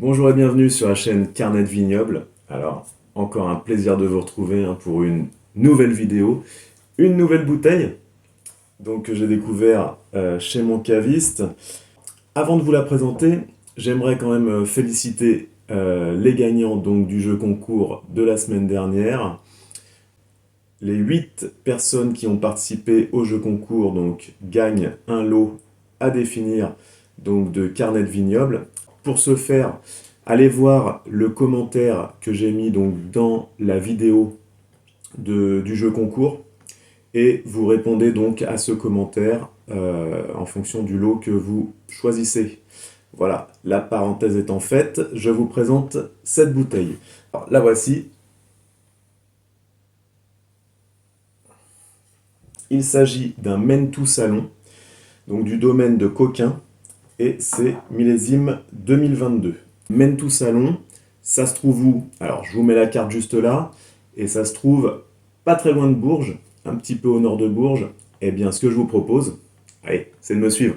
Bonjour et bienvenue sur la chaîne Carnet de Vignoble. Alors, encore un plaisir de vous retrouver pour une nouvelle vidéo, une nouvelle bouteille que j'ai découvert chez mon caviste. Avant de vous la présenter, j'aimerais quand même féliciter les gagnants du jeu concours de la semaine dernière. Les 8 personnes qui ont participé au jeu concours gagnent un lot à définir de Carnet de Vignoble. Pour ce faire, allez voir le commentaire que j'ai mis dans la vidéo du jeu concours et vous répondez à ce commentaire en fonction du lot que vous choisissez. Voilà, la parenthèse étant faite, je vous présente cette bouteille. Alors, la voici. Il s'agit d'un Mentou Salon, du domaine de Coquin, et c'est millésime 2022. Mentou Salon, ça se trouve où? Alors, je vous mets la carte juste là, et ça se trouve pas très loin de Bourges, un petit peu au nord de Bourges. Eh bien, ce que je vous propose, allez, c'est de me suivre.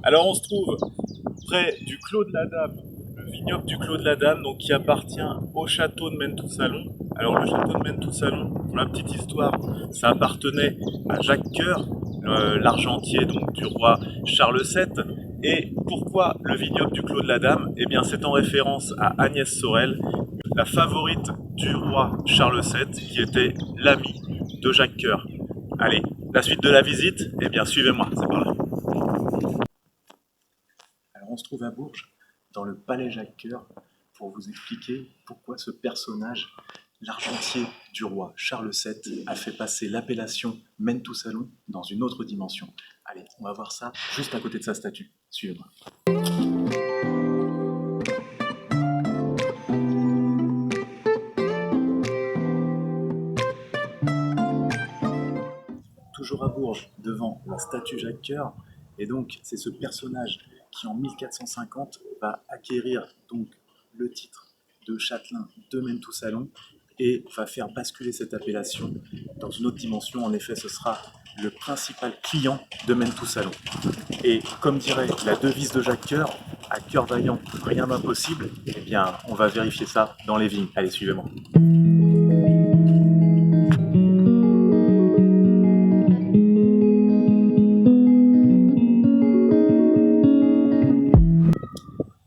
Alors on se trouve près du Clos de la Dame, le vignoble du Clos de la Dame, qui appartient au château de Mentou Salon. Alors le château de Mentou Salon, pour la petite histoire, ça appartenait à Jacques Coeur, l'argentier du roi Charles VII. Et pourquoi le vignoble du Clos de la Dame? Eh bien c'est en référence à Agnès Sorel, la favorite du roi Charles VII, qui était l'ami de Jacques Coeur. Allez, la suite de la visite, eh bien suivez-moi, c'est par là. On se trouve à Bourges, dans le palais Jacques Coeur, pour vous expliquer pourquoi ce personnage, l'argentier du roi Charles VII, a fait passer l'appellation Mentou Salon dans une autre dimension. Allez, on va voir ça juste à côté de sa statue. Suivez-moi. Toujours à Bourges, devant la statue Jacques Coeur, et c'est ce personnage qui en 1450 va acquérir le titre de châtelain de Mentou Salon et va faire basculer cette appellation dans une autre dimension. En effet, ce sera le principal client de Mentou Salon. Et comme dirait la devise de Jacques Coeur, à cœur vaillant, rien d'impossible, eh bien, on va vérifier ça dans les vignes. Allez, suivez-moi.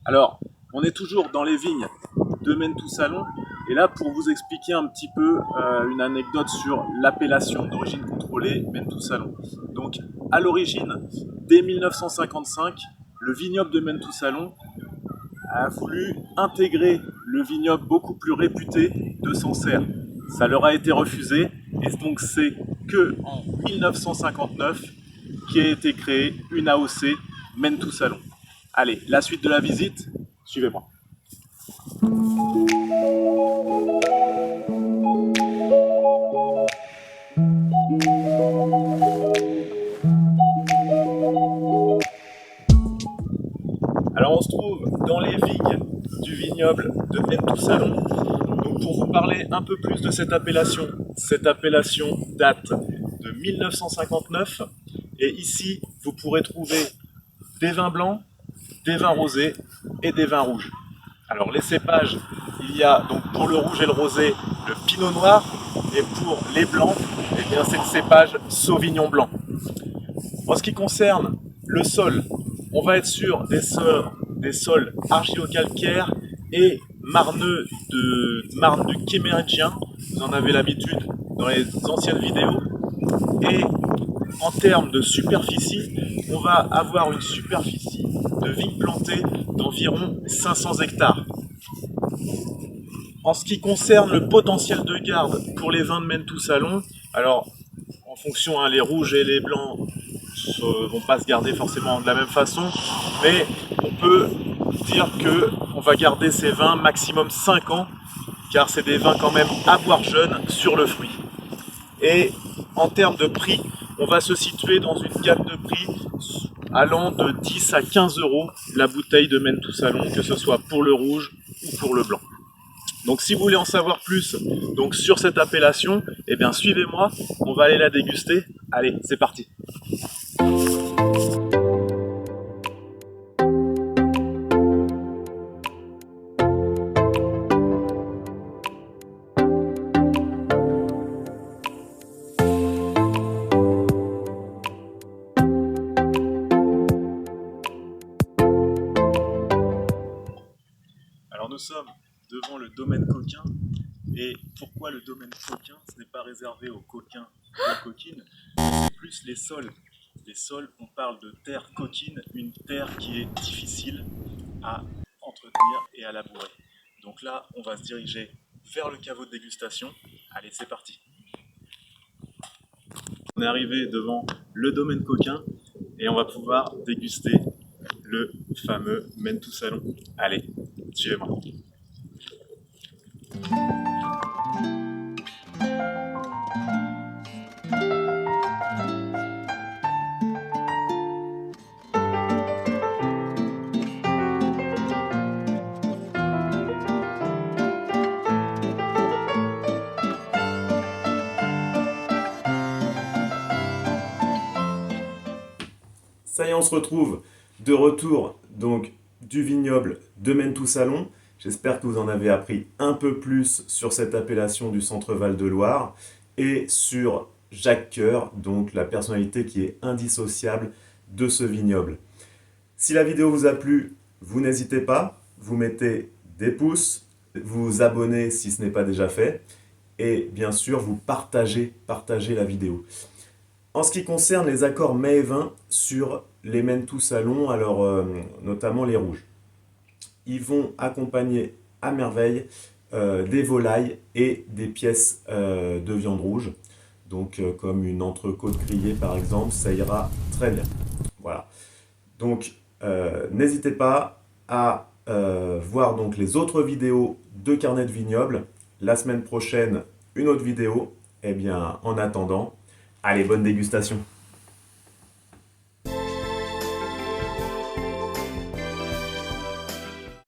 Alors, on est toujours dans les vignes de Mentou Salon, et là pour vous expliquer un petit peu une anecdote sur l'appellation d'origine contrôlée Mentou Salon. À l'origine, dès 1955, le vignoble de Mentou Salon a voulu intégrer le vignoble beaucoup plus réputé de Sancerre. Ça leur a été refusé, et c'est que en 1959 qu'a été créée une AOC Mentou Salon. Allez, la suite de la visite, suivez-moi. Alors on se trouve dans les vignes du vignoble de Mentou Salon. Pour vous parler un peu plus de cette appellation date de 1959. Et ici, vous pourrez trouver des vins blancs, des vins rosés et des vins rouges. Alors les cépages, il y a pour le rouge et le rosé le pinot noir, et pour les blancs, eh bien c'est le cépage sauvignon blanc. En ce qui concerne le sol, on va être sur des sols argilo-calcaires et marneux de marne du Kéméridien. Vous en avez l'habitude dans les anciennes vidéos. Et en termes de superficie, on va avoir une superficie de vignes plantées d'environ 500 hectares. En ce qui concerne le potentiel de garde pour les vins de Mentou Salon, alors en fonction, les rouges et les blancs ne vont pas se garder forcément de la même façon, mais on peut dire qu'on va garder ces vins maximum 5 ans, car c'est des vins quand même à boire jeune sur le fruit. Et en termes de prix, on va se situer dans une gamme de prix allant de 10 à 15 euros la bouteille de Maine tout Salon, que ce soit pour le rouge ou pour le blanc. Donc si vous voulez en savoir plus donc, sur cette appellation, eh bien suivez-moi, on va aller la déguster. Allez, c'est parti. Alors nous sommes devant le domaine coquin. Et pourquoi le domaine coquin? Ce n'est pas réservé aux coquins et aux coquines, c'est plus les sols. Les sols, on parle de terre coquine, une terre qui est difficile à entretenir et à labourer. Donc là, on va se diriger vers le caveau de dégustation. Allez, c'est parti. On est arrivé devant le domaine coquin et on va pouvoir déguster le fameux Maine tout Salon. Allez, suivez-moi. Ça y est, on se retrouve de retour donc du vignoble de Maine tout Salon. J'espère que vous en avez appris un peu plus sur cette appellation du Centre Val de Loire et sur Jacques Coeur, donc la personnalité qui est indissociable de ce vignoble. Si la vidéo vous a plu, vous n'hésitez pas, vous mettez des pouces, vous vous abonnez si ce n'est pas déjà fait et bien sûr vous partagez la vidéo. En ce qui concerne les accords mets et vins sur les Maine tout Salon, alors notamment les rouges, ils vont accompagner à merveille des volailles et des pièces de viande rouge. Donc comme une entrecôte grillée par exemple, ça ira très bien. Voilà. Donc n'hésitez pas à voir donc les autres vidéos de Carnet de Vignoble. La semaine prochaine, une autre vidéo. Eh bien, en attendant, allez, bonne dégustation!